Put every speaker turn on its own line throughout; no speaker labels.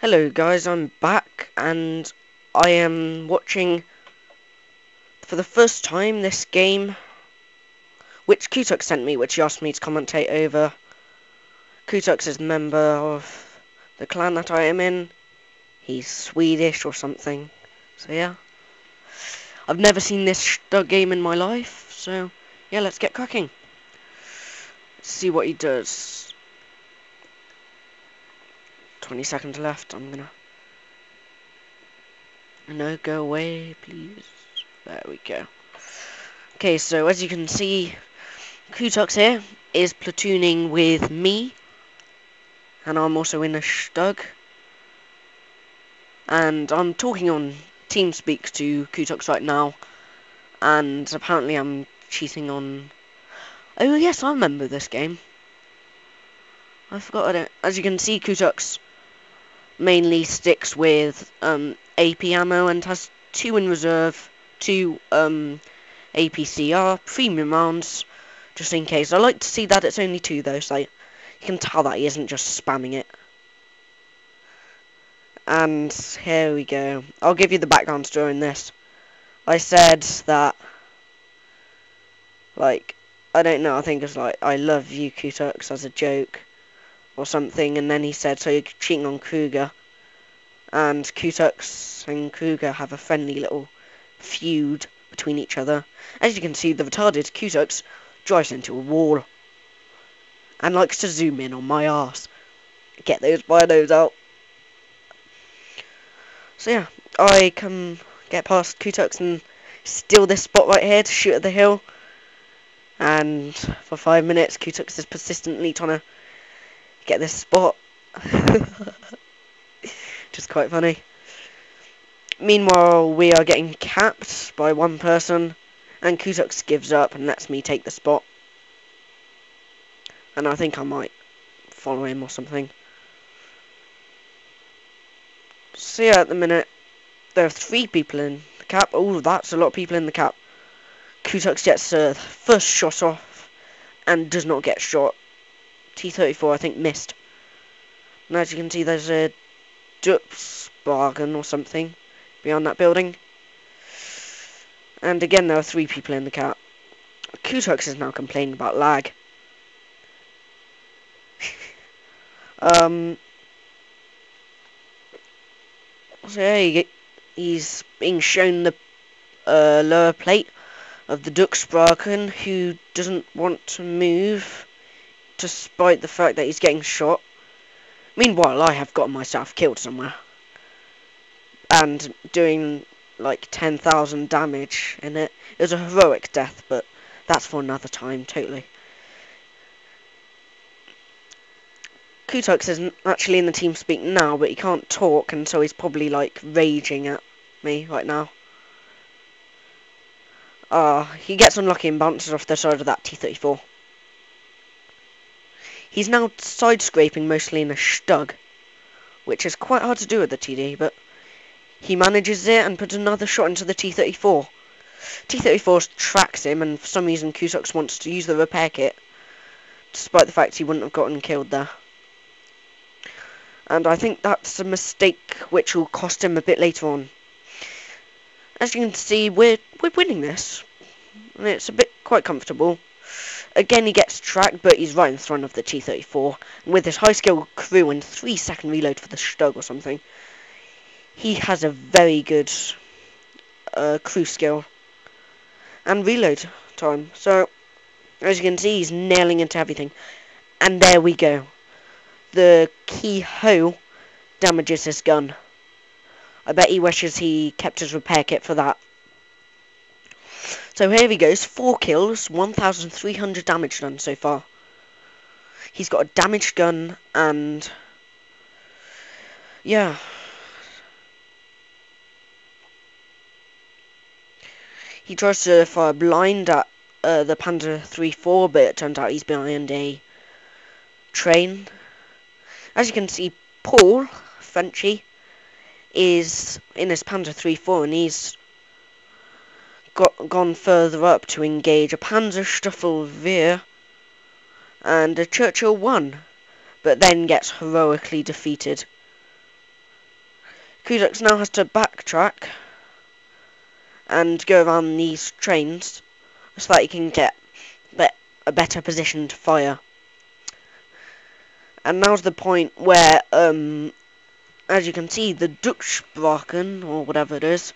Hello guys, I'm back and I am watching for the first time this game which Kutux sent me, which he asked me to commentate over. Kutux is a member of the clan that I am in. He's Swedish or something. So yeah. I've never seen this StuGIII game in my life, so yeah, let's get cracking. Let's see what he does. 20 seconds left. No, go away, please. There we go. Okay, so as you can see, Kutux here is platooning with me, and I'm also in a StuGIII, and I'm talking on Teamspeak to Kutux right now, and apparently I'm cheating on... Oh yes, I remember this game. I forgot it. As you can see, Kutux mainly sticks with AP ammo and has 2 in reserve, 2 APCR, premium rounds, just in case. I like to see that it's only 2 though, so you can tell that he isn't just spamming it. And here we go. I'll give you the background story in this. I said that, like, I don't know, I think it's like, I love you, Kutux, as a joke, or something, and then he said, so you're cheating on Kruger. And Kutux and Kruger have a friendly little feud between each other. As you can see, the retarded Kutux drives into a wall and likes to zoom in on my arse. Get those binos out. So yeah, I can get past Kutux and steal this spot right here to shoot at the hill. And for 5 minutes, Kutux is persistently trying to get this spot. Just quite funny. Meanwhile, we are getting capped by one person, and Kutux gives up and lets me take the spot. And I think I might follow him or something. So yeah, at the minute, there are 3 people in the cap. Oh, that's a lot of people in the cap. Kutux gets the first shot off and does not get shot. T-34, I think, missed. And as you can see, there's a Dupes bargain or something beyond that building. And again, there are 3 people in the cap. Kutux is now complaining about lag. So yeah, he's being shown the lower plate of the Duxbraken, who doesn't want to move, despite the fact that he's getting shot. Meanwhile, I have gotten myself killed somewhere, and doing like 10,000 damage in it. It was a heroic death, but that's for another time, totally. Kutux is actually in the Teamspeak now, but he can't talk, and so he's probably like raging at me right now. He gets unlucky and bounces off the side of that T-34. He's now side-scraping mostly in a StuGIII, which is quite hard to do with the TD, but he manages it and puts another shot into the T-34. T-34 tracks him, and for some reason Kutux wants to use the repair kit, despite the fact he wouldn't have gotten killed there. And I think that's a mistake which will cost him a bit later on. As you can see, we're winning this, and it's a bit quite comfortable. Again, he gets tracked, but he's right in front of the T-34. And with his high-skill crew and 3-second reload for the StuGIII or something, he has a very good crew skill and reload time. So, as you can see, he's nailing into everything. And there we go. The keyhole damages his gun. I bet he wishes he kept his repair kit for that. So here he goes, 4 kills, 1,300 damage done so far. He's got a damaged gun, and yeah. He tries to fire blind at the Panda 3-4, but it turns out he's behind a train. As you can see, Paul, Frenchy, is in his Panda 3-4, and he's gone further up to engage a Panzerstuffelwehr and a Churchill 1, but then gets heroically defeated. Kudux now has to backtrack and go around these trains so that he can get a better position to fire. And now's the point where, as you can see, the Duxbraken, or whatever it is,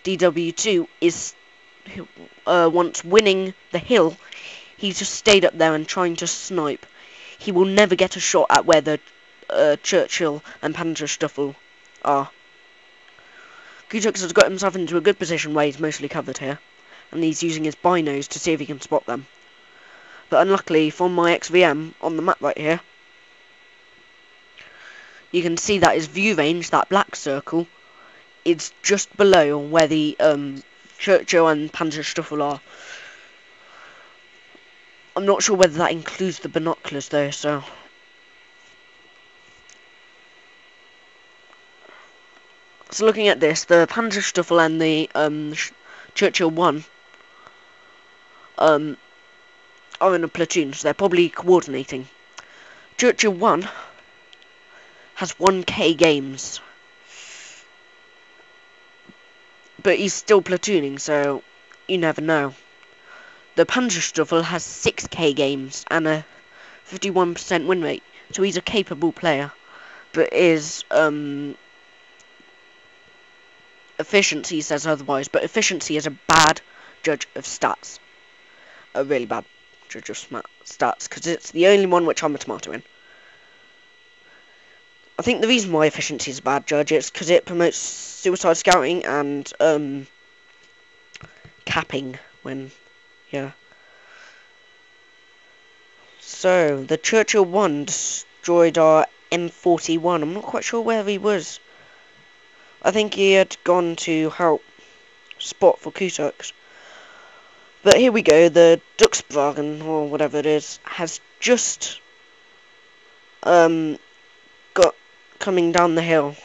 DW2, is once winning the hill. He just stayed up there and trying to snipe. He will never get a shot at where the Churchill and Panzerstaffel are. Kutux has got himself into a good position where he's mostly covered here, and he's using his binos to see if he can spot them. But unluckily, from my XVM on the map right here, you can see that his view range, that black circle, is just below where the Churchill and Panzerstaffel are. I'm not sure whether that includes the binoculars though, so... So looking at this, the Panzerstaffel and the Churchill 1 are in a platoon, so they're probably coordinating. Churchill 1 has 1k games, but he's still platooning, so you never know. The Panzerstaffel has 6k games and a 51% win rate, so he's a capable player, but his efficiency says otherwise. But efficiency is a bad judge of stats, a really bad judge of stats, because it's the only one which I'm a tomato in. I think the reason why efficiency is a bad judge is because it promotes suicide scouting and capping when, yeah. So the Churchill 1 destroyed our M41. I'm not quite sure where he was. I think he had gone to help spot for Kutux. But here we go, the Duxbraken, or whatever it is, has just got coming down the hill.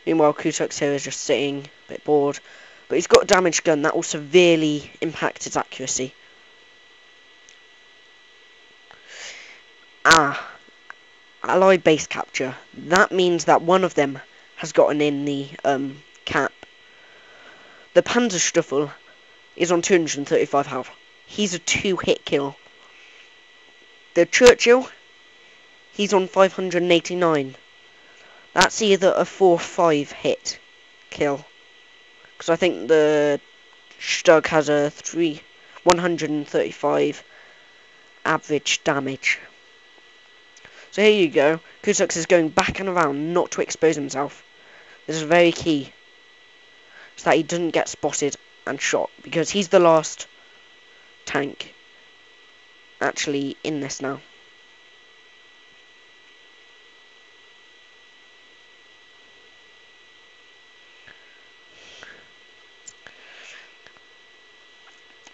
Meanwhile, Kutux here is just sitting, a bit bored. But he's got a damaged gun that will severely impact his accuracy. Allied base capture. That means that one of them has gotten in the cap. The Panzerstaffel is on 235 health. He's a 2-hit kill. The Churchill, he's on 589. That's either a 4 or 5 hit kill. Because I think the StuGIII has a 135 average damage. So here you go. Kutux is going back and around not to expose himself. This is very key, so that he doesn't get spotted and shot, because he's the last tank actually in this now.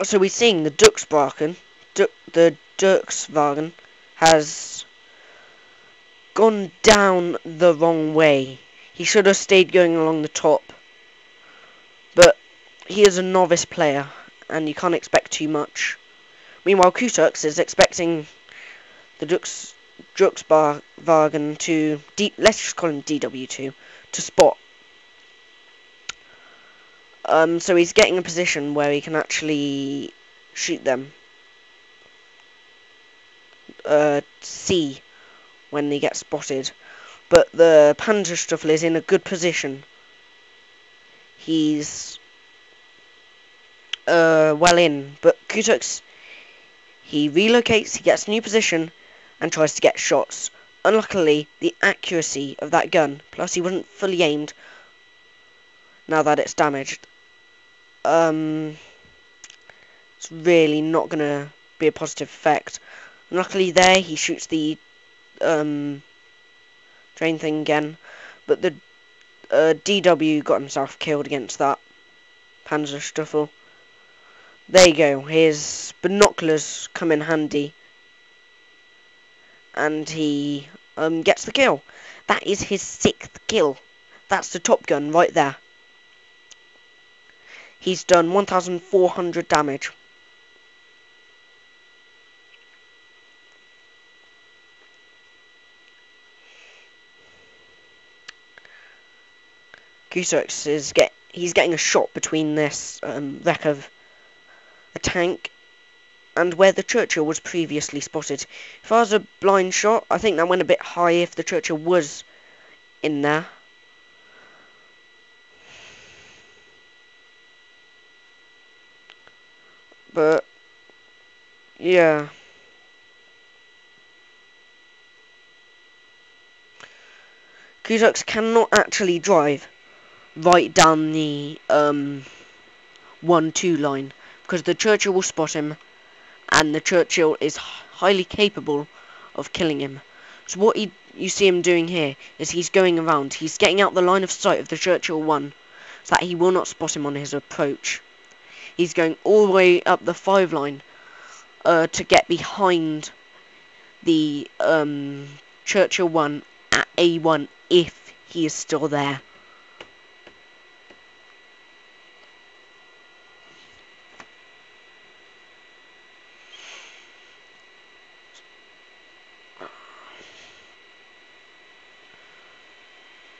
So we're seeing the Duxbraken, the Duxwagen has gone down the wrong way. He should have stayed going along the top. But he is a novice player, and you can't expect too much. Meanwhile, Kutux is expecting the Duxwagen to, let's just call him DW2, to spot. So he's getting a position where he can actually shoot them. See when they get spotted. But the Panzerstaffel is in a good position. He's well in, but Kutux, he relocates, he gets a new position and tries to get shots. Unluckily, the accuracy of that gun, plus he wasn't fully aimed now that it's damaged, it's really not gonna be a positive effect. Luckily there, he shoots the train thing again, but the DW got himself killed against that Panzerstaffel. There you go, his binoculars come in handy, and he gets the kill. That is his 6th kill. That's the Top Gun right there. He's done 1,400 damage. StuGIII is he's getting a shot between this wreck of a tank and where the Churchill was previously spotted. If I was a blind shot, I think that went a bit high if the Churchill was in there. But yeah. StuGIII cannot actually drive right down the 1-2 line because the Churchill will spot him, and the Churchill is highly capable of killing him. So what you see him doing here is he's going around. He's getting out the line of sight of the Churchill 1 so that he will not spot him on his approach. He's going all the way up the 5 line to get behind the Churchill 1 at A1 if he is still there.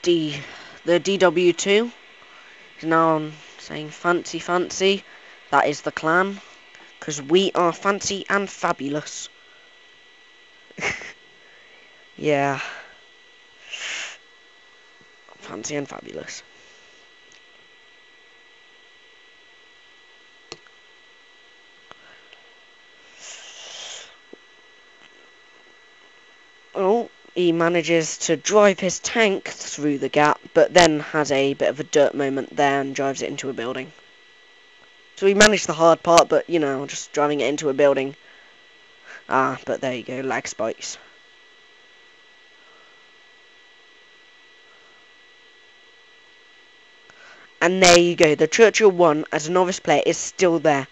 The DW2 is now saying fancy fancy. That is the clan, because we are fancy and fabulous. Yeah, fancy and fabulous. Oh, he manages to drive his tank through the gap, but then has a bit of a dirt moment there and drives it into a building. So he managed the hard part, but, you know, just driving it into a building. Ah, but there you go, lag spikes. And there you go, the Churchill 1, as a novice player, is still there.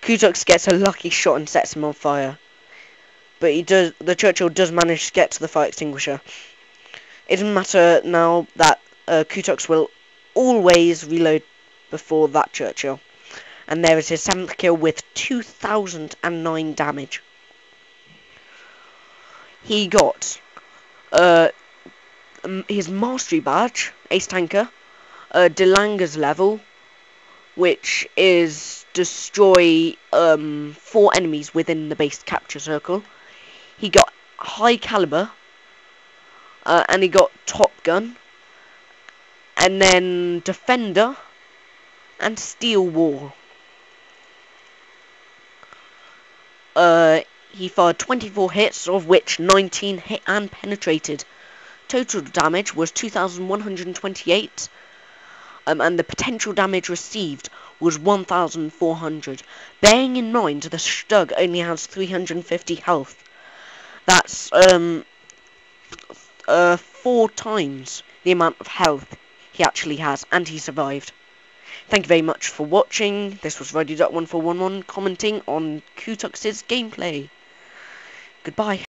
StuGIII gets a lucky shot and sets him on fire. But the Churchill does manage to get to the fire extinguisher. It doesn't matter now that StuGIII will always reload before that Churchill. And there is his 7th kill with 2009 damage. He got his mastery badge, Ace Tanker, Delanga's level, which is destroy 4 enemies within the base capture circle. He got high caliber, and he got top gun, and then defender and steel wall. He fired 24 hits, of which 19 hit and penetrated. Total damage was 2,128, and the potential damage received was 1,400. Bearing in mind the StuG only has 350 health. That's 4 times the amount of health he actually has, and he survived. Thank you very much for watching. This was Roddy.1411 commenting on StuGIII's gameplay. Goodbye.